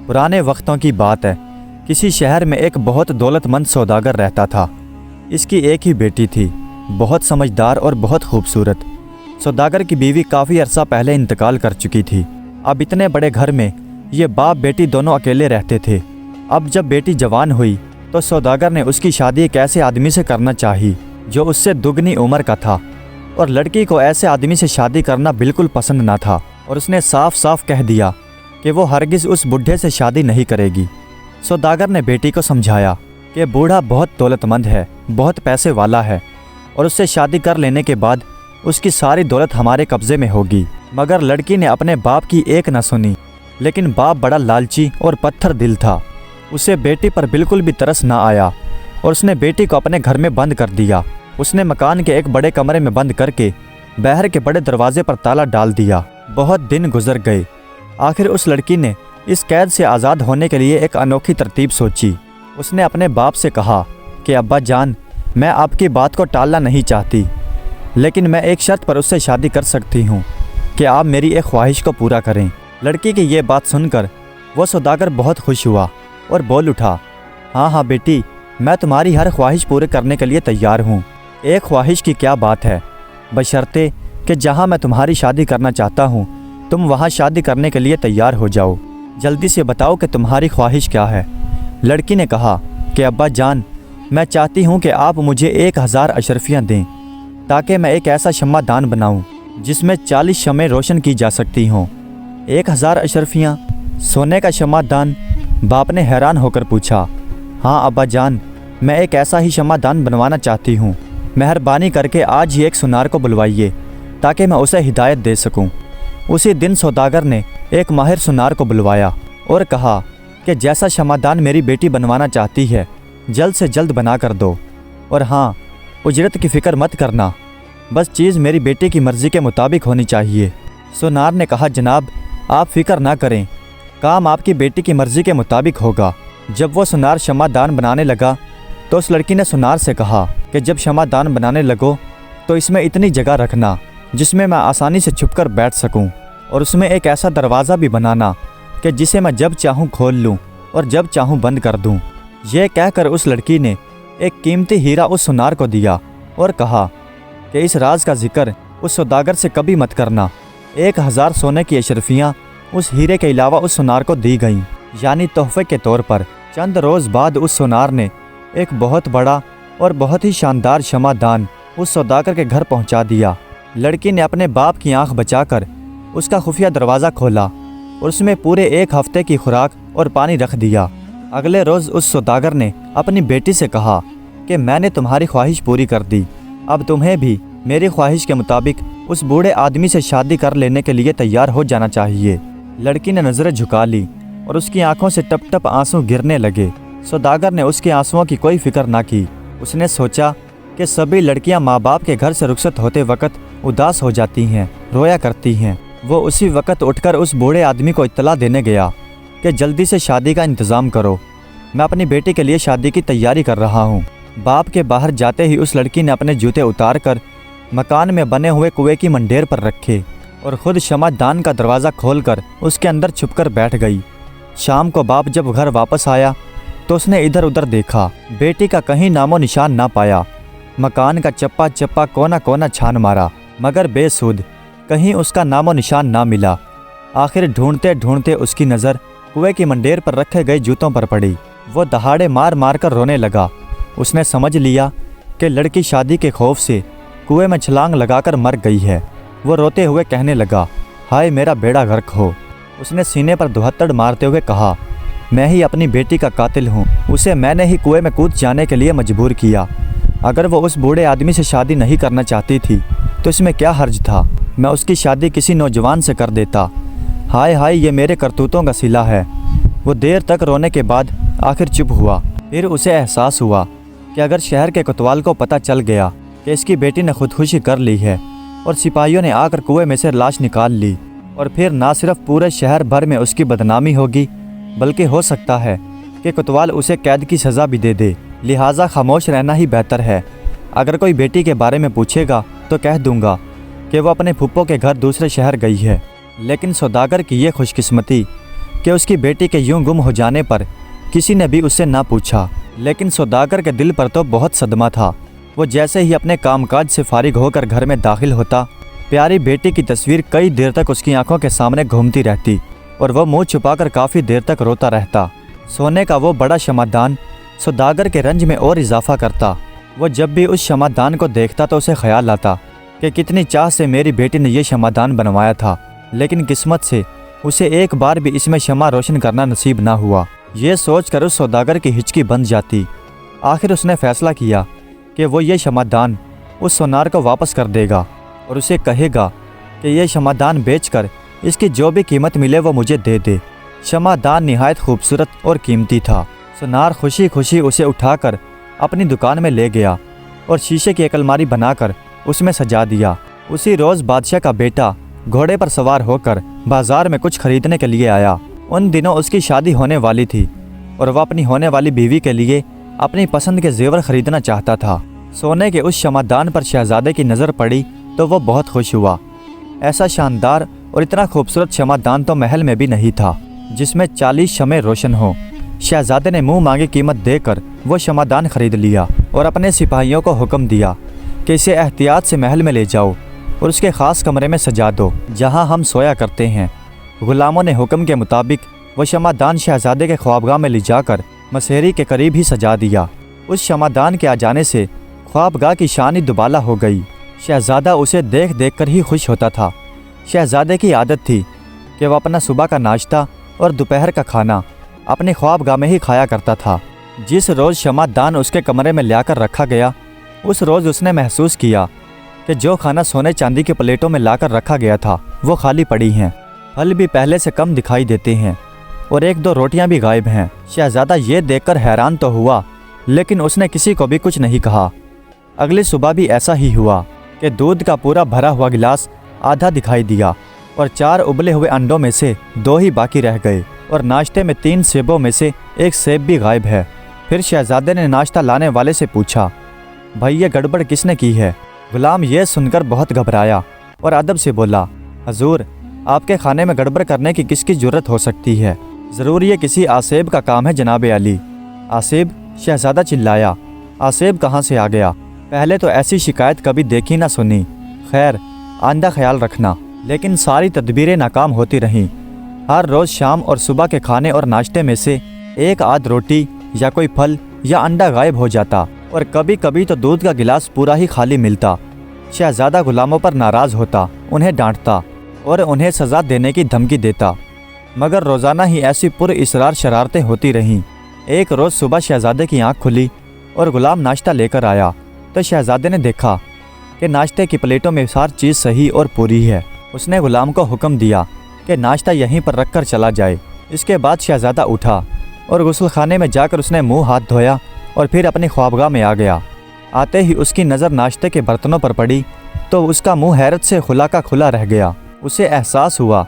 पुराने वक्तों की बात है। किसी शहर में एक बहुत दौलतमंद सौदागर रहता था। इसकी एक ही बेटी थी, बहुत समझदार और बहुत खूबसूरत। सौदागर की बीवी काफ़ी अरसा पहले इंतकाल कर चुकी थी। अब इतने बड़े घर में ये बाप बेटी दोनों अकेले रहते थे। अब जब बेटी जवान हुई तो सौदागर ने उसकी शादी एक ऐसे आदमी से करना चाही जो उससे दुगनी उम्र का था, और लड़की को ऐसे आदमी से शादी करना बिल्कुल पसंद ना था। और उसने साफ साफ कह दिया कि वो हरगिज़ उस बुढ़े से शादी नहीं करेगी। सौदागर ने बेटी को समझाया कि बूढ़ा बहुत दौलतमंद है, बहुत पैसे वाला है, और उससे शादी कर लेने के बाद उसकी सारी दौलत हमारे कब्ज़े में होगी। मगर लड़की ने अपने बाप की एक न सुनी। लेकिन बाप बड़ा लालची और पत्थर दिल था। उसे बेटी पर बिल्कुल भी तरस ना आया और उसने बेटी को अपने घर में बंद कर दिया। उसने मकान के एक बड़े कमरे में बंद करके बाहर के बड़े दरवाजे पर ताला डाल दिया। बहुत दिन गुजर गए। आखिर उस लड़की ने इस कैद से आज़ाद होने के लिए एक अनोखी तरतीब सोची। उसने अपने बाप से कहा कि अब्बा जान, मैं आपकी बात को टालना नहीं चाहती, लेकिन मैं एक शर्त पर उससे शादी कर सकती हूँ कि आप मेरी एक ख्वाहिश को पूरा करें। लड़की की ये बात सुनकर वो सौदागर बहुत खुश हुआ और बोल उठा, हाँ हाँ बेटी, मैं तुम्हारी हर ख्वाहिश पूरे करने के लिए तैयार हूँ। एक ख्वाहिश की क्या बात है, बशर्ते कि जहाँ मैं तुम्हारी शादी करना चाहता हूँ तुम वहाँ शादी करने के लिए तैयार हो जाओ। जल्दी से बताओ कि तुम्हारी ख्वाहिश क्या है। लड़की ने कहा कि अब्बा जान, मैं चाहती हूँ कि आप मुझे 1000 अशरफियाँ दें ताकि मैं एक ऐसा शम्मादान बनाऊँ जिसमें 40 शमें रोशन की जा सकती हों। 1000 अशरफियाँ, सोने का शम्मादान? बाप ने हैरान होकर पूछा। हाँ अब्बा जान, मैं एक ऐसा ही शम्मादान बनवाना चाहती हूँ। मेहरबानी करके आज ही एक सुनार को बुलवाइए ताकि मैं उसे हिदायत दे सकूँ। उसी दिन सौदागर ने एक माहिर सुनार को बुलवाया और कहा कि जैसा शम्मादान मेरी बेटी बनवाना चाहती है जल्द से जल्द बना कर दो, और हाँ, उजरत की फ़िक्र मत करना, बस चीज़ मेरी बेटी की मर्ज़ी के मुताबिक होनी चाहिए। सुनार ने कहा, जनाब आप फ़िक्र ना करें, काम आपकी बेटी की मर्ज़ी के मुताबिक होगा। जब वो सुनार शम्मादान बनाने लगा तो उस लड़की ने सुनार से कहा कि जब शम्मादान बनाने लगो तो इसमें इतनी जगह रखना जिसमें मैं आसानी से छुपकर बैठ सकूं, और उसमें एक ऐसा दरवाज़ा भी बनाना कि जिसे मैं जब चाहूँ खोल लूँ और जब चाहूँ बंद कर दूँ। ये कहकर उस लड़की ने एक कीमती हीरा उस सुनार को दिया और कहा कि इस राज का जिक्र उस सौदागर से कभी मत करना। 1000 सोने की अशरफियाँ उस हीरे के अलावा उस सुनार को दी गईं, यानी तोहफे के तौर पर। चंद रोज़ बाद उस सुनार ने एक बहुत बड़ा और बहुत ही शानदार शम्मादान उस सौदागर के घर पहुंचा दिया। लड़की ने अपने बाप की आंख बचाकर उसका खुफिया दरवाज़ा खोला और उसमें पूरे 1 हफ्ते की खुराक और पानी रख दिया। अगले रोज़ उस सौदागर ने अपनी बेटी से कहा कि मैंने तुम्हारी ख्वाहिश पूरी कर दी, अब तुम्हें भी मेरी ख्वाहिश के मुताबिक उस बूढ़े आदमी से शादी कर लेने के लिए तैयार हो जाना चाहिए। लड़की ने नज़रें झुका ली और उसकी आंखों से टप टप आंसू गिरने लगे। सौदागर ने उसके आंसुओं की कोई फिक्र ना की। उसने सोचा कि सभी लड़कियां माँ बाप के घर से रुखसत होते वक्त उदास हो जाती हैं, रोया करती हैं। वो उसी वक्त उठकर उस बूढ़े आदमी को इत्तला देने गया कि जल्दी से शादी का इंतज़ाम करो, मैं अपनी बेटी के लिए शादी की तैयारी कर रहा हूँ। बाप के बाहर जाते ही उस लड़की ने अपने जूते उतार कर मकान में बने हुए कुएं की मंडेर पर रखे और ख़ुद शम्मादान का दरवाज़ा खोलकर उसके अंदर छुपकर बैठ गई। शाम को बाप जब घर वापस आया तो उसने इधर उधर देखा, बेटी का कहीं नामो निशान ना पाया। मकान का चप्पा चप्पा कोना कोना छान मारा, मगर बेसुध, कहीं उसका नामो निशान ना मिला। आखिर ढूंढते ढूंढते उसकी नज़र कुएं की मंडेर पर रखे गए जूतों पर पड़ी। वो दहाड़े मार मार कर रोने लगा। उसने समझ लिया कि लड़की शादी के खौफ से कुएं में छलांग लगाकर मर गई है। वो रोते हुए कहने लगा, हाय मेरा बेड़ा गर्क हो। उसने सीने पर दुहत्तड़ मारते हुए कहा, मैं ही अपनी बेटी का कातिल हूँ, उसे मैंने ही कुएं में कूद जाने के लिए मजबूर किया। अगर वो उस बूढ़े आदमी से शादी नहीं करना चाहती थी तो इसमें क्या हर्ज था, मैं उसकी शादी किसी नौजवान से कर देता। हाय हाय, ये मेरे करतूतों का सिला है। वो देर तक रोने के बाद आखिर चुप हुआ। फिर उसे एहसास हुआ कि अगर शहर के कोतवाल को पता चल गया कि इसकी बेटी ने खुदकुशी कर ली है और सिपाहियों ने आकर कुएं में से लाश निकाल ली, और फिर ना सिर्फ पूरे शहर भर में उसकी बदनामी होगी बल्कि हो सकता है कि कोतवाल उसे कैद की सज़ा भी दे दे। लिहाजा खामोश रहना ही बेहतर है। अगर कोई बेटी के बारे में पूछेगा तो कह दूंगा कि वो अपने फूफो के घर दूसरे शहर गई है। लेकिन सौदागर की ये खुशकिस्मती कि उसकी बेटी के यूं गुम हो जाने पर किसी ने भी उससे ना पूछा। लेकिन सौदागर के दिल पर तो बहुत सदमा था। वो जैसे ही अपने कामकाज से फारिग होकर घर में दाखिल होता, प्यारी बेटी की तस्वीर कई देर तक उसकी आंखों के सामने घूमती रहती और वह मुंह छुपाकर काफ़ी देर तक रोता रहता। सोने का वो बड़ा शमादान सौदागर के रंज में और इजाफा करता। वो जब भी उस शमादान को देखता तो उसे ख्याल आता कि कितनी चाह से मेरी बेटी ने ये शमादान बनवाया था, लेकिन किस्मत से उसे एक बार भी इसमें शमा रोशन करना नसीब ना हुआ। ये सोचकर उस सौदागर की हिचकी बंध जाती। आखिर उसने फैसला किया कि वो ये शमादान उस सोनार को वापस कर देगा और उसे कहेगा कि ये शमादान बेचकर इसकी जो भी कीमत मिले वो मुझे दे दे। शमादान निहायत खूबसूरत और कीमती था। सोनार खुशी खुशी उसे उठाकर अपनी दुकान में ले गया और शीशे की एक अलमारी बनाकर उसमें सजा दिया। उसी रोज़ बादशाह का बेटा घोड़े पर सवार होकर बाजार में कुछ खरीदने के लिए आया। उन दिनों उसकी शादी होने वाली थी और वह अपनी होने वाली बीवी के लिए अपनी पसंद के जेवर खरीदना चाहता था। सोने के उस शमादान पर शहजादे की नज़र पड़ी तो वह बहुत खुश हुआ। ऐसा शानदार और इतना खूबसूरत शमादान तो महल में भी नहीं था जिसमें 40 शमें रोशन हो। शहजादे ने मुंह मांगी कीमत देकर वो शमादान खरीद लिया और अपने सिपाहियों को हुक्म दिया कि इसे एहतियात से महल में ले जाओ और उसके ख़ास कमरे में सजा दो जहां हम सोया करते हैं। गुलामों ने हुक्म के मुताबिक वो शमादान शहजादे के ख्वाबगाह में ले जाकर मसेरी के करीब ही सजा दिया। उस शमादान के आ जाने से ख्वाबगाह की शान ही दुबाला हो गई। शहजादा उसे देख देख कर ही खुश होता था। शहजादे की आदत थी कि वह अपना सुबह का नाश्ता और दोपहर का खाना अपने ख्वाबगाह में ही खाया करता था। जिस रोज़ शमादान उसके कमरे में लाकर रखा गया, उस रोज़ उसने महसूस किया कि जो खाना सोने चांदी के प्लेटों में लाकर रखा गया था वो खाली पड़ी हैं। फल भी पहले से कम दिखाई देते हैं और 1-2 रोटियां भी गायब हैं। शहजादा ये देखकर हैरान तो हुआ, लेकिन उसने किसी को भी कुछ नहीं कहा। अगली सुबह भी ऐसा ही हुआ कि दूध का पूरा भरा हुआ गिलास आधा दिखाई दिया और 4 उबले हुए अंडों में से 2 ही बाकी रह गए और नाश्ते में 3 सेबों में से 1 सेब भी गायब है। फिर शहजादे ने नाश्ता लाने वाले से पूछा, भाई ये गड़बड़ किसने की है? गुलाम ये सुनकर बहुत घबराया और अदब से बोला, हजूर आपके खाने में गड़बड़ करने की किसकी जुर्रत हो सकती है? ज़रूर ये किसी आसेब का काम है जनाब अली। आसेब? शहजादा चिल्लाया, आसेब कहाँ से आ गया? पहले तो ऐसी शिकायत कभी देखी ना सुनी। खैर आइंदा ख्याल रखना। लेकिन सारी तदबीरें नाकाम होती रहीं। हर रोज़ शाम और सुबह के खाने और नाश्ते में से 1 आध रोटी या कोई फल या अंडा गायब हो जाता और कभी कभी तो दूध का गिलास पूरा ही खाली मिलता। शहजादा गुलामों पर नाराज़ होता, उन्हें डांटता और उन्हें सज़ा देने की धमकी देता, मगर रोज़ाना ही ऐसी पुरइसरार शरारतें होती रहीं। एक रोज़ सुबह शहजादे की आंख खुली और गुलाम नाश्ता लेकर आया तो शहजादे ने देखा कि नाश्ते की प्लेटों में हर चीज़ सही और पूरी है। उसने गुलाम को हुक्म दिया कि नाश्ता यहीं पर रख कर चला जाए। इसके बाद शहजादा उठा और गुस्लखाने में जाकर उसने मुँह हाथ धोया और फिर अपनी ख्वाबगाह में आ गया। आते ही उसकी नज़र नाश्ते के बर्तनों पर पड़ी तो उसका मुँह हैरत से खुला का खुला रह गया। उसे एहसास हुआ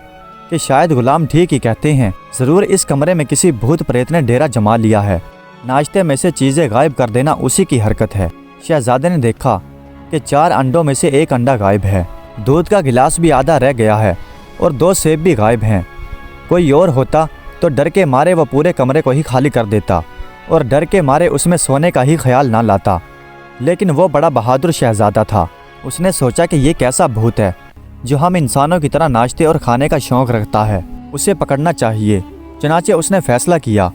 कि शायद गुलाम ठीक ही कहते हैं, ज़रूर इस कमरे में किसी भूत प्रेत ने डेरा जमा लिया है। नाश्ते में से चीज़ें गायब कर देना उसी की हरकत है। शहजादे ने देखा कि 4 अंडों में से 1 अंडा गायब है, दूध का गिलास भी आधा रह गया है और 2 सेब भी गायब हैं। कोई और होता तो डर के मारे वो पूरे कमरे को ही खाली कर देता और डर के मारे उसमें सोने का ही ख्याल ना लाता। लेकिन वो बड़ा बहादुर शहजादा था। उसने सोचा कि ये कैसा भूत है जो हम इंसानों की तरह नाश्ते और खाने का शौक़ रखता है, उसे पकड़ना चाहिए। चनाचे उसने फैसला किया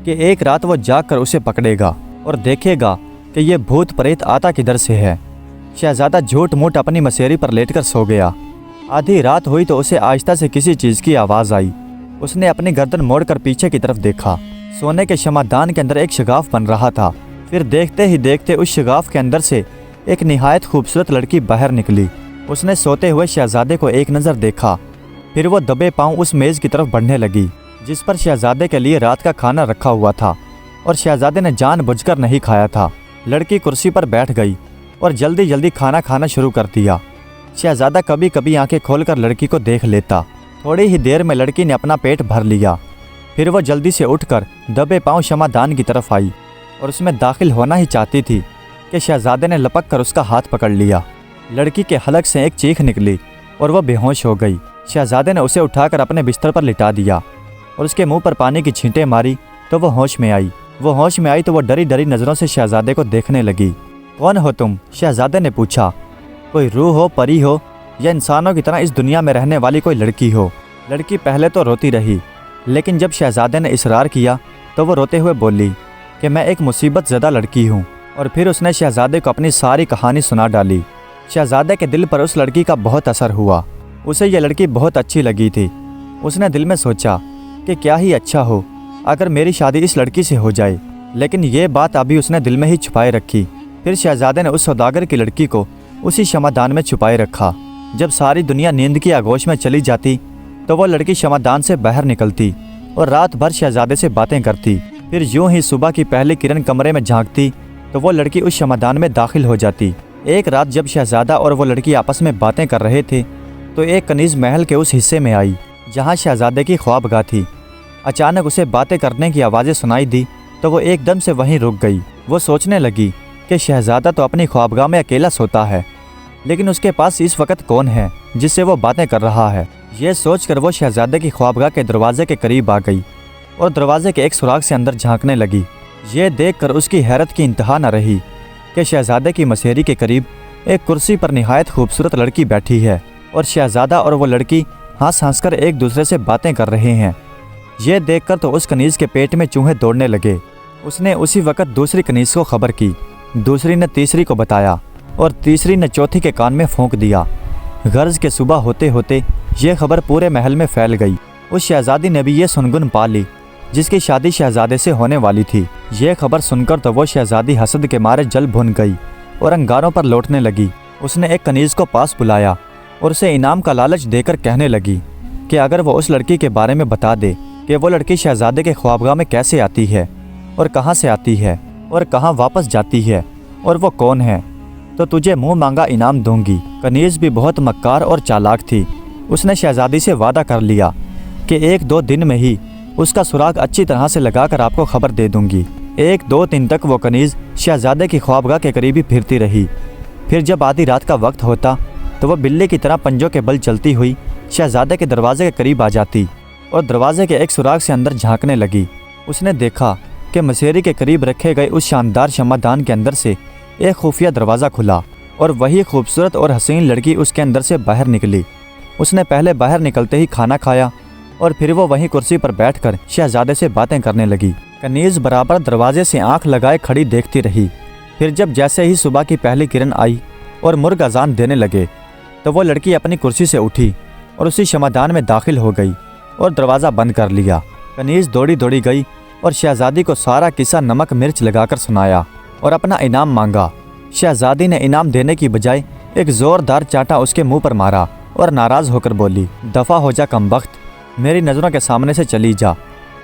कि एक रात वो जाकर उसे पकड़ेगा और देखेगा कि ये भूत प्रेत आता किधर से है। शहजादा झूठ मूठ अपनी मसेरी पर लेटकर सो गया। आधी रात हुई तो उसे आहिस्ता से किसी चीज़ की आवाज़ आई। उसने अपनी गर्दन मोड़कर पीछे की तरफ देखा। सोने के शमादान के अंदर एक शगाफ बन रहा था। फिर देखते ही देखते उस शगाफ के अंदर से एक निहायत खूबसूरत लड़की बाहर निकली। उसने सोते हुए शहजादे को एक नज़र देखा, फिर वो दबे पांव उस मेज़ की तरफ बढ़ने लगी जिस पर शहजादे के लिए रात का खाना रखा हुआ था और शहजादे ने जानबूझकर नहीं खाया था। लड़की कुर्सी पर बैठ गई और जल्दी जल्दी खाना खाना शुरू कर दिया। शहजादा कभी कभी आंखें खोलकर लड़की को देख लेता। थोड़ी ही देर में लड़की ने अपना पेट भर लिया। फिर वो जल्दी से उठकर दबे पांव शमादान की तरफ आई और उसमें दाखिल होना ही चाहती थी कि शहजादे ने लपक कर उसका हाथ पकड़ लिया। लड़की के हलक से एक चीख निकली और वह बेहोश हो गई। शहजादे ने उसे उठाकर अपने बिस्तर पर लिटा दिया। اور اس کے منہ پر پانی کی چھینٹیں ماری تو وہ ہوش میں آئی تو وہ ڈری ڈری نظروں سے شہزادے کو دیکھنے لگی۔ کون ہو تم؟ شہزادے نے پوچھا۔ کوئی روح ہو، پری ہو، یا انسانوں کی طرح اس دنیا میں رہنے والی کوئی لڑکی ہو؟ لڑکی پہلے تو روتی رہی، لیکن جب شہزادے نے اصرار کیا تو وہ روتے ہوئے بولی کہ میں ایک مصیبت زدہ لڑکی ہوں، اور پھر اس نے شہزادے کو اپنی ساری کہانی سنا ڈالی۔ شہزادے کے دل پر اس لڑکی کا بہت اثر ہوا، اسے یہ لڑکی بہت اچھی لگی تھی۔ اس نے دل میں سوچا کہ کیا ہی اچھا ہو اگر میری شادی اس لڑکی سے ہو جائے، لیکن یہ بات ابھی اس نے دل میں ہی چھپائے رکھی۔ پھر شہزادے نے اس سوداگر کی لڑکی کو اسی شمعدان میں چھپائے رکھا۔ جب ساری دنیا نیند کی آغوش میں چلی جاتی تو وہ لڑکی شمعدان سے باہر نکلتی اور رات بھر شہزادے سے باتیں کرتی۔ پھر یوں ہی صبح کی پہلی کرن کمرے میں جھانکتی تو وہ لڑکی اس شمعدان میں داخل ہو جاتی۔ ایک رات جب شہزادہ اور وہ لڑکی آپس میں باتیں کر رہے تھے تو ایک کنیز محل کے اس حصے میں آئی جہاں شہزادے کی خوابگاہ تھی۔ اچانک اسے باتیں کرنے کی آوازیں سنائی دی تو وہ ایک دم سے وہیں رک گئی۔ وہ سوچنے لگی کہ شہزادہ تو اپنی خوابگاہ میں اکیلا سوتا ہے، لیکن اس کے پاس اس وقت کون ہے جس سے وہ باتیں کر رہا ہے؟ یہ سوچ کر وہ شہزادے کی خوابگاہ کے دروازے کے قریب آ گئی اور دروازے کے ایک سوراخ سے اندر جھانکنے لگی۔ یہ دیکھ کر اس کی حیرت کی انتہا نہ رہی کہ شہزادے کی مسیری کے قریب ایک کرسی پر نہایت خوبصورت لڑکی بیٹھی ہے اور شہزادہ اور وہ لڑکی ہنس ہنس کر ایک دوسرے سے باتیں کر رہے ہیں۔ یہ دیکھ کر تو اس کنیز کے پیٹ میں چوہے دوڑنے لگے۔ اس نے اسی وقت دوسری کنیز کو خبر کی، دوسری نے تیسری کو بتایا اور تیسری نے چوتھی کے کان میں پھونک دیا۔ غرض کے صبح ہوتے ہوتے یہ خبر پورے محل میں پھیل گئی۔ اس شہزادی نے بھی یہ سنگن پا لی جس کی شادی شہزادے سے ہونے والی تھی۔ یہ خبر سن کر تو وہ شہزادی حسد کے مارے جل بھن گئی اور انگاروں پر لوٹنے لگی۔ اس نے ایک کنیز کو پاس بلایا اور اسے انعام کا لالچ دے کر کہنے لگی کہ اگر وہ اس لڑکی کے بارے میں بتا دے کہ وہ لڑکی شہزادے کے خوابگاہ میں کیسے آتی ہے اور کہاں سے آتی ہے اور کہاں واپس جاتی ہے اور وہ کون ہے، تو تجھے منہ مانگا انعام دوں گی۔ کنیز بھی بہت مکار اور چالاک تھی۔ اس نے شہزادی سے وعدہ کر لیا کہ 1-2 دن میں ہی اس کا سراغ اچھی طرح سے لگا کر آپ کو خبر دے دوں گی۔ 1-2 دن تک وہ کنیز شہزادے کی خوابگاہ کے قریب ہی پھرتی رہی۔ پھر جب آدھی رات کا وقت ہوتا تو وہ بلی کی طرح پنجوں کے بل چلتی ہوئی شہزادے کے دروازے کے قریب آ جاتی اور دروازے کے ایک سراغ سے اندر جھانکنے لگی۔ اس نے دیکھا کہ مسیری کے قریب رکھے گئے اس شاندار شمعدان کے اندر سے ایک خفیہ دروازہ کھلا اور وہی خوبصورت اور حسین لڑکی اس کے اندر سے باہر نکلی۔ اس نے پہلے باہر نکلتے ہی کھانا کھایا اور پھر وہ وہیں کرسی پر بیٹھ کر شہزادے سے باتیں کرنے لگی۔ کنیز برابر دروازے سے آنکھ لگائے کھڑی دیکھتی رہی۔ پھر جب جیسے ہی صبح کی پہلی کرن آئی اور مرغ اذان دینے لگے تو وہ لڑکی اپنی کرسی سے اٹھی اور اسی شمعدان میں داخل ہو گئی اور دروازہ بند کر لیا۔ کنیز دوڑی دوڑی گئی اور شہزادی کو سارا قصہ نمک مرچ لگا کر سنایا اور اپنا انعام مانگا۔ شہزادی نے انعام دینے کی بجائے ایک زوردار چاٹا اس کے منہ پر مارا اور ناراض ہو کر بولی، دفع ہو جا کمبخت، میری نظروں کے سامنے سے چلی جا،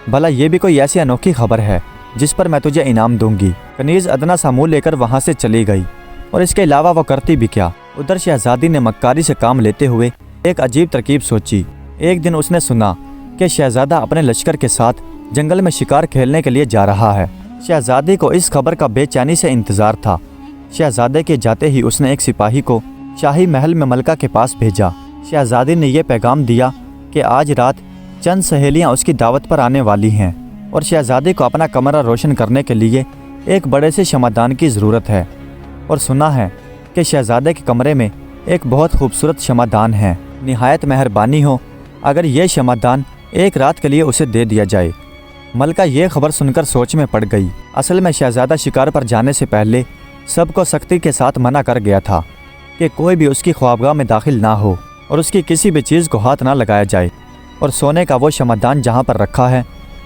بھلا یہ بھی کوئی ایسی انوکھی خبر ہے جس پر میں تجھے انعام دوں گی۔ کنیز ادنا سا منہ لے کر وہاں سے چلی گئی اور اس کے علاوہ وہ کرتی بھی کیا۔ ادھر شہزادی نے مکاری سے کام لیتے ہوئے ایک عجیب ترکیب سوچی۔ ایک دن اس نے سنا کہ شہزادہ اپنے لشکر کے ساتھ جنگل میں شکار کھیلنے کے لیے جا رہا ہے۔ شہزادی کو اس خبر کا بے چینی سے انتظار تھا۔ شہزادے کے جاتے ہی اس نے ایک سپاہی کو شاہی محل میں ملکہ کے پاس بھیجا۔ شہزادی نے یہ پیغام دیا کہ آج رات چند سہیلیاں اس کی دعوت پر آنے والی ہیں اور شہزادی کو اپنا کمرہ روشن کرنے کے لیے ایک بڑے سے شمعدان کی ضرورت ہے، اور سنا ہے کہ شہزادے کے کمرے میں ایک بہت خوبصورت شمعدان ہے۔ نہایت مہربانی ہو اگر یہ شمعدان ایک رات کے لیے اسے دے دیا جائے۔ ملکہ یہ خبر سن کر سوچ میں پڑ گئی۔ اصل میں شہزادہ شکار پر جانے سے پہلے سب کو سختی کے ساتھ منع کر گیا تھا کہ کوئی بھی اس کی خوابگاہ میں داخل نہ ہو اور اس کی کسی بھی چیز کو ہاتھ نہ لگایا جائے، اور سونے کا وہ شمعدان جہاں پر رکھا ہے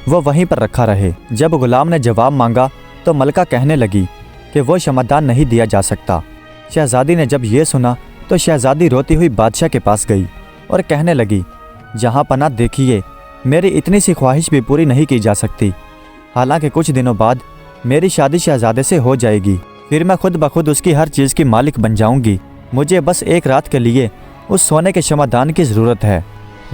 وہ وہیں پر رکھا رہے۔ جب غلام نے جواب مانگا تو ملکہ کہنے لگی کہ وہ شمعدان نہیں دیا جا سکتا۔ شہزادی نے جب یہ سنا تو شہزادی روتی ہوئی بادشاہ کے پاس گئی اور کہنے لگی، جہاں پناہ دیکھیے، میری اتنی سی خواہش بھی پوری نہیں کی جا سکتی۔ حالانکہ کچھ دنوں بعد میری شادی شہزادے سے ہو جائے گی، پھر میں خود بخود اس کی ہر چیز کی مالک بن جاؤں گی۔ مجھے بس ایک رات کے لیے اس سونے کے شمعدان کی ضرورت ہے۔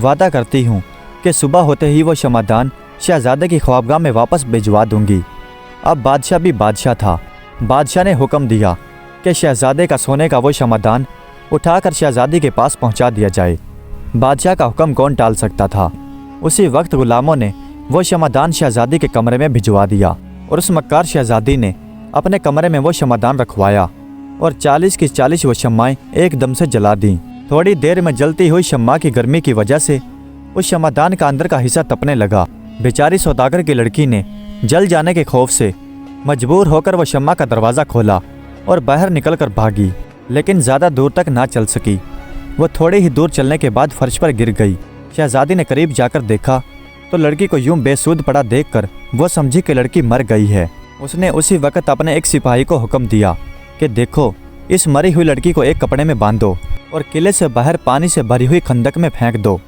وعدہ کرتی ہوں کہ صبح ہوتے ہی وہ شمعدان شہزادے کی خوابگاہ میں واپس بھجوا دوں گی۔ اب بادشاہ بھی بادشاہ تھا۔ بادشاہ نے حکم دیا کہ شہزادے کا سونے کا وہ شمعدان اٹھا کر شہزادی کے پاس پہنچا دیا جائے۔ بادشاہ کا حکم کون ٹال سکتا تھا؟ اسی وقت غلاموں نے वो शमादान शहजादी के कमरे में भिजवा दिया और उस मक्कार शहजादी ने अपने कमरे में वो शमादान रखवाया और 40 की 40 वो शम्माएं एकदम से जला दी। थोड़ी देर में जलती हुई शम्मा की गर्मी की वजह से उस शमादान का अंदर का हिस्सा तपने लगा। बेचारी सौदागर की लड़की ने जल जाने के खौफ से मजबूर होकर वो शम्मा का दरवाज़ा खोला और बाहर निकलकर भागी, लेकिन ज़्यादा दूर तक ना चल सकी। वो थोड़ी ही दूर चलने के बाद फर्श पर गिर गई। शहजादी ने करीब जाकर देखा तो लड़की को यूं बेसुध पड़ा देखकर वो समझी कि लड़की मर गई है। उसने उसी वक्त अपने एक सिपाही को हुक्म दिया कि देखो, इस मरी हुई लड़की को एक कपड़े में बांधो और किले से बाहर पानी से भरी हुई खंदक में फेंक दो।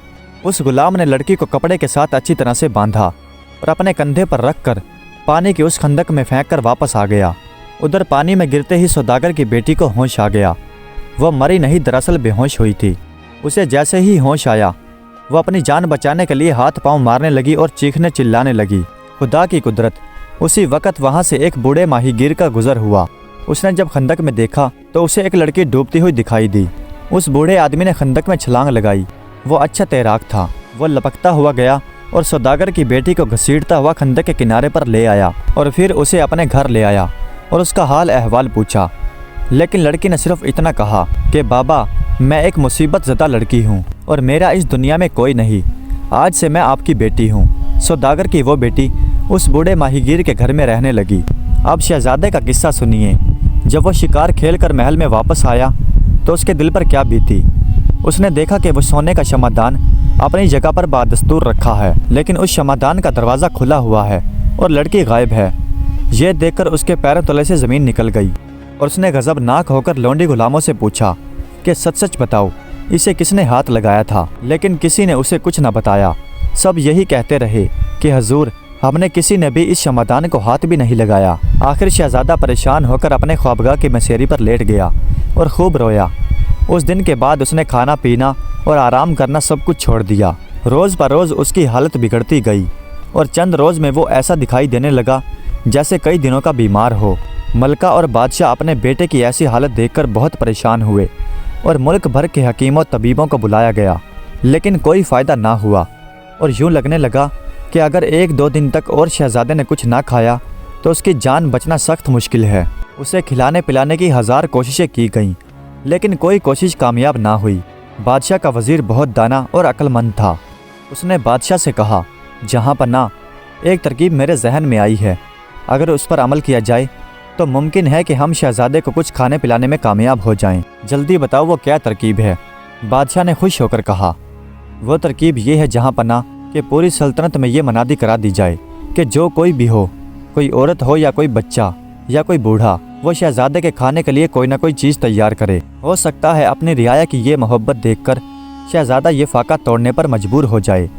उस गुलाम ने लड़की को कपड़े के साथ अच्छी तरह से बांधा और अपने कंधे पर रखकर पानी की उस खंदक में फेंक कर वापस आ गया। उधर पानी में गिरते ही सौदागर की बेटी को होश आ गया। वह मरी नहीं, दरअसल बेहोश हुई थी। उसे जैसे ही होश आया वो अपनी जान बचाने के लिए हाथ पांव मारने लगी और चीखने चिल्लाने लगी। खुदा की कुदरत, उसी वक्त वहाँ से एक बूढ़े माहीगीर का गुजर हुआ। उसने जब खंदक में देखा तो उसे एक लड़की डूबती हुई दिखाई दी। उस बूढ़े आदमी ने खंदक में छलांग लगाई। वो अच्छा तैराक था। वो लपकता हुआ गया और सौदागर की बेटी को घसीटता हुआ खंदक के किनारे पर ले आया और फिर उसे अपने घर ले आया और उसका हाल अहवाल पूछा। लेकिन लड़की ने सिर्फ इतना कहा कि बाबा, मैं एक मुसीबत ज़दा लड़की हूँ और मेरा इस दुनिया में कोई नहीं। आज से मैं आपकी बेटी हूँ। सौदागर की वो बेटी उस बूढ़े माहीगीर के घर में रहने लगी। अब शहजादे का किस्सा सुनिए। जब वो शिकार खेल कर महल में वापस आया तो उसके दिल पर क्या बीती। उसने देखा कि वो सोने का शमादान अपनी जगह पर बादस्तूर रखा है, लेकिन उस शमादान का दरवाज़ा खुला हुआ है और लड़की गायब है। यह देखकर उसके पैरों तले से ज़मीन निकल गई और उसने गज़बनाक होकर लौंडी गुलामों से पूछा कि सच सच बताओ, इसे किसने हाथ लगाया था। लेकिन किसी ने उसे कुछ न बताया। सब यही कहते रहे कि हजूर, हमने किसी ने भी इस शमादान को हाथ भी नहीं लगाया। आखिर शहजादा परेशान होकर अपने ख्वाबगाह की मसेरी पर लेट गया और खूब रोया। उस दिन के बाद उसने खाना पीना और आराम करना सब कुछ छोड़ दिया। रोज़ पर रोज़ उसकी हालत बिगड़ती गई और चंद रोज़ में वो ऐसा दिखाई देने लगा जैसे कई दिनों का बीमार हो। मलका और बादशाह अपने बेटे की ऐसी हालत देखकर बहुत परेशान हुए और मुल्क भर के हकीमों तबीबों को बुलाया गया, लेकिन कोई फ़ायदा ना हुआ और यूँ लगने लगा कि अगर 1-2 दिन तक और शहजादे ने कुछ ना खाया तो उसकी जान बचना सख्त मुश्किल है। उसे खिलाने पिलाने की 1000 कोशिशें की गईं, लेकिन कोई कोशिश कामयाब ना हुई। बादशाह का वज़ीर बहुत दाना और अक्लमंद था। उसने बादशाह से कहा, जहाँ पन्ना, एक तरकीब मेरे जहन में आई है। अगर उस पर अमल किया जाए तो मुमकिन है कि हम शहजादे को कुछ खाने पिलाने में कामयाब हो जाएं। जल्दी बताओ वो क्या तरकीब है। बादशाह ने खुश होकर कहा, वो तरकीब ये है जहाँ पन्ना कि पूरी सल्तनत में ये मनादी करा दी जाए कि जो कोई भी हो, कोई औरत हो या कोई बच्चा या कोई बूढ़ा, वो शहजादे के खाने के लिए कोई ना कोई चीज़ तैयार करे। हो सकता है अपनी रियाया की ये मोहब्बत देखकर शहजादा ये फाका तोड़ने पर मजबूर हो जाए।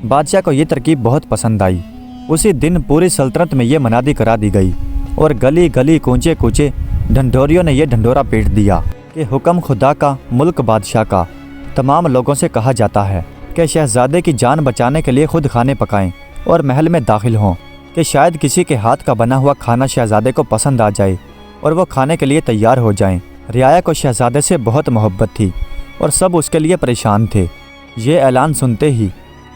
बादशाह को ये तरकीब बहुत पसंद आई। उसी दिन पूरी सल्तनत में ये मनादी करा दी गई और गली गली कूचे कूचे ढंढोरियों ने यह ढंढोरा पीट दिया कि हुक्म खुदा का, मुल्क बादशाह का। तमाम लोगों से कहा जाता है कि शहजादे की जान बचाने के लिए खुद खाने पकाएं और महल में दाखिल हों कि शायद किसी के हाथ का बना हुआ खाना शहजादे को पसंद आ जाए और वो खाने के लिए तैयार हो जाएं। रियाया को शहजादे से बहुत मोहब्बत थी और सब उसके लिए परेशान थे। ये ऐलान सुनते ही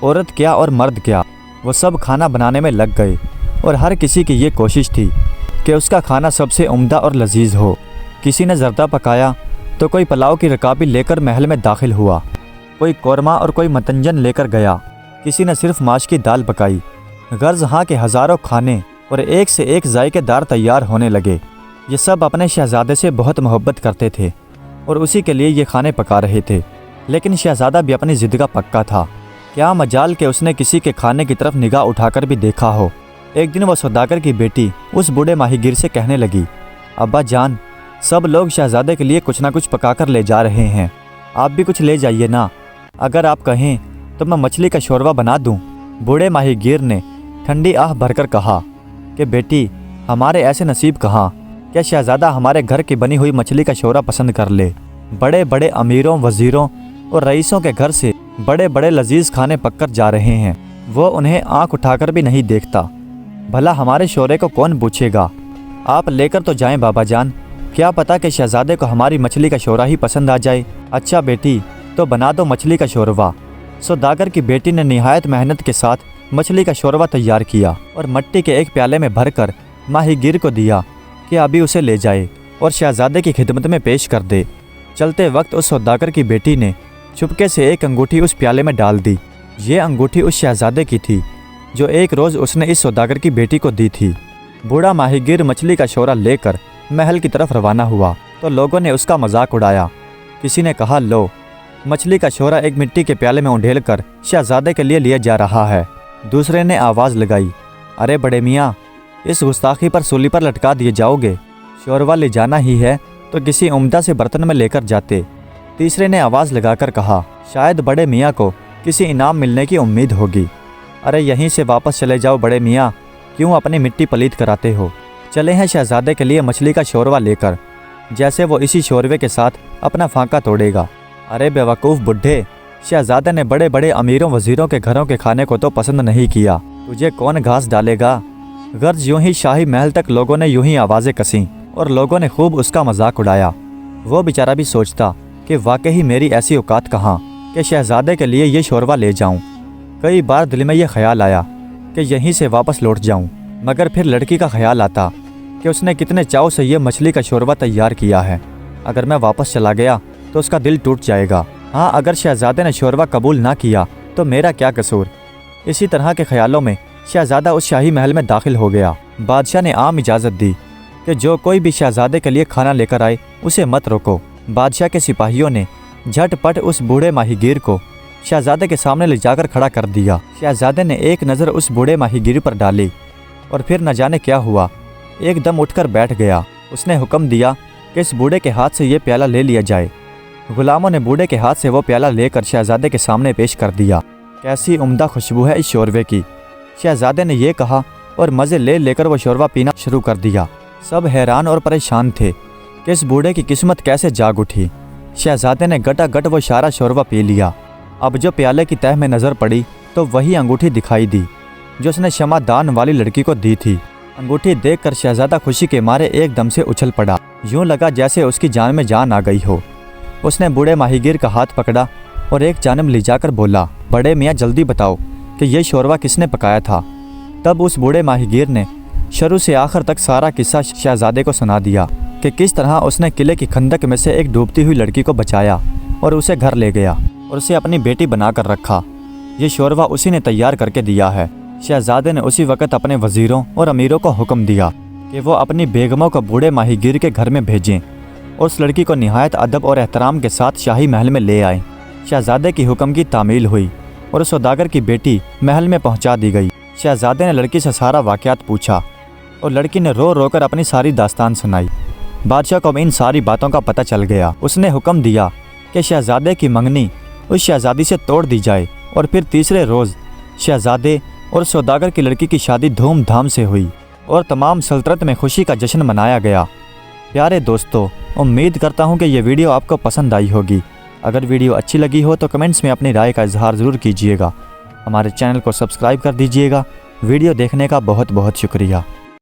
औरत क्या और मर्द क्या, वो सब खाना बनाने में लग गए और हर किसी की ये कोशिश थी कि उसका खाना सबसे उम्दा और लजीज हो। किसी ने जर्दा पकाया तो कोई पुलाव की रकाबी लेकर महल में दाखिल हुआ, कोई कौरमा और कोई मतंजन लेकर गया, किसी ने सिर्फ माश की दाल पकाई। गर्ज हाँ के हज़ारों खाने और एक से एक जायकेदार तैयार होने लगे। ये सब अपने शहजादे से बहुत मोहब्बत करते थे और उसी के लिए ये खाने पका रहे थे। लेकिन शहजादा भी अपनी ज़िद का पक्का था। क्या मजाल कि उसने किसी के खाने की तरफ निगाह उठाकर भी देखा हो। एक दिन वो सौदागर की बेटी उस बूढ़े माहीगीर से कहने लगी, अब्बा जान, सब लोग शहजादे के लिए कुछ ना कुछ पकाकर ले जा रहे हैं, आप भी कुछ ले जाइए ना। अगर आप कहें तो मैं मछली का शोरवा बना दूं। बूढ़े माहीगीर ने ठंडी आह भरकर कहा कि बेटी, हमारे ऐसे नसीब कहाँ, क्या शहजादा हमारे घर की बनी हुई मछली का शोरवा पसंद कर ले। बड़े बड़े अमीरों, वजीरों और रईसों के घर से बड़े बड़े लजीज खाने पककर जा रहे हैं, वो उन्हें आंख उठाकर भी नहीं देखता। भला हमारे शोरे को कौन पूछेगा। आप लेकर तो जाएं बाबा जान, क्या पता कि शहजादे को हमारी मछली का शोरा ही पसंद आ जाए। अच्छा बेटी, तो बना दो मछली का शोरवा। सौदागर की बेटी ने निहायत मेहनत के साथ मछली का शोरबा तैयार किया और मट्टी के एक प्याले में भरकर माहीगीर को दिया कि अभी उसे ले जाए और शहजादे की खिदमत में पेश कर दे। चलते वक्त उस सौदागर की बेटी ने चुपके से एक अंगूठी उस प्याले में डाल दी। ये अंगूठी उस शहजादे की थी जो एक रोज़ उसने इस सौदागर की बेटी को दी थी। बूढ़ा माहीगीर मछली का शोरा लेकर महल की तरफ रवाना हुआ तो लोगों ने उसका मजाक उड़ाया। किसी ने कहा, लो, मछली का शोरा एक मिट्टी के प्याले में उंडेल कर शहजादे के लिए लिया जा रहा है। दूसरे ने आवाज़ लगाई, अरे बड़े मियाँ, इस गुस्ताखी पर सूली पर लटका दिए जाओगे। शोरवा ले जाना ही है तो किसी उम्दा से बर्तन में लेकर जाते। तीसरे ने आवाज़ लगाकर कहा, शायद बड़े मियाँ को किसी इनाम मिलने की उम्मीद होगी। अरे यहीं से वापस चले जाओ बड़े मियाँ, क्यों अपनी मिट्टी पलीत कराते हो। चले हैं शहजादे के लिए मछली का शोरवा लेकर, जैसे वो इसी शोरवे के साथ अपना फांका तोड़ेगा। अरे बेवकूफ़ बुढ़े, शहजादे ने बड़े बड़े अमीरों वजीरों के घरों के खाने को तो पसंद नहीं किया, तुझे कौन घास डालेगा। गर्ज यूं ही शाही महल तक लोगों ने यूं ही आवाज़ें कसीं और लोगों ने खूब उसका मजाक उड़ाया। वो बेचारा भी सोचता कि वाकई मेरी ऐसी औकात कहाँ कि शहजादे के लिए ये शोरवा ले जाऊं। कई बार दिल में ये ख्याल आया कि यहीं से वापस लौट जाऊं, मगर फिर लड़की का ख्याल आता कि उसने कितने चाव से ये मछली का शोरबा तैयार किया है। अगर मैं वापस चला गया तो उसका दिल टूट जाएगा। हाँ, अगर शहजादे ने शोरबा कबूल ना किया तो मेरा क्या कसूर। इसी तरह के ख्यालों में शहजादा उस शाही महल में दाखिल हो गया। बादशाह ने आम इजाज़त दी कि जो कोई भी शहजादे के लिए खाना लेकर आए उसे मत रोको। बादशाह के सिपाहियों ने झटपट उस बूढ़े माहीगीर को शहजादे के सामने ले जाकर खड़ा कर दिया। शहजादे ने एक नज़र उस बूढ़े माहीगीर पर डाली और फिर न जाने क्या हुआ, एकदम उठकर बैठ गया। उसने हुक्म दिया कि इस बूढ़े के हाथ से ये प्याला ले लिया जाए। गुलामों ने बूढ़े के हाथ से वो प्याला लेकर शहजादे के सामने पेश कर दिया। कैसी उम्दा खुशबू है इस शोरवे की, शहजादे ने यह कहा और मज़े ले लेकर वो शोरबा पीना शुरू कर दिया। सब हैरान और परेशान थे कि इस बूढ़े की किस्मत कैसे जाग उठी। शहजादे ने गटागट वो सारा शोरबा पी लिया। अब जो प्याले की तह में नज़र पड़ी तो वही अंगूठी दिखाई दी जो उसने शमादान वाली लड़की को दी थी। अंगूठी देखकर शहजादा खुशी के मारे एकदम से उछल पड़ा। यूं लगा जैसे उसकी जान में जान आ गई हो। उसने बूढ़े माहीगीर का हाथ पकड़ा और एक जानब ले जाकर बोला, बड़े मियाँ जल्दी बताओ कि यह शोरबा किसने पकाया था। तब उस बूढ़े माहीगीर ने शुरू से आखिर तक सारा किस्सा शहजादे को सुना दिया कि किस तरह उसने किले की खंदक में से एक डूबती हुई लड़की को बचाया और उसे घर ले गया और उसे अपनी बेटी बनाकर रखा। ये शोरबा उसी ने तैयार करके दिया है। शहजादे ने उसी वक्त अपने वजीरों और अमीरों को हुक्म दिया कि वो अपनी बेगमों को बूढ़े माहीगीर के घर में भेजें और उस लड़की को निहायत अदब और एहतराम के साथ शाही महल में ले आएं। शहजादे की हुक्म की तामील हुई और उस सौदागर की बेटी महल में पहुंचा दी गई। शहजादे ने लड़की से सारा वाक़यात पूछा और लड़की ने रो रो कर अपनी सारी दास्तान सुनाई। बादशाह को इन सारी बातों का पता चल गया। उसने हुक्म दिया कि शहजादे की मंगनी उस शहजादी से तोड़ दी जाए और फिर तीसरे रोज़ शहजादे और सौदागर की लड़की की शादी धूमधाम से हुई और तमाम सल्तनत में खुशी का जश्न मनाया गया। प्यारे दोस्तों, उम्मीद करता हूँ कि ये वीडियो आपको पसंद आई होगी। अगर वीडियो अच्छी लगी हो तो कमेंट्स में अपनी राय का इजहार ज़रूर कीजिएगा। हमारे चैनल को सब्सक्राइब कर दीजिएगा। वीडियो देखने का बहुत बहुत शुक्रिया।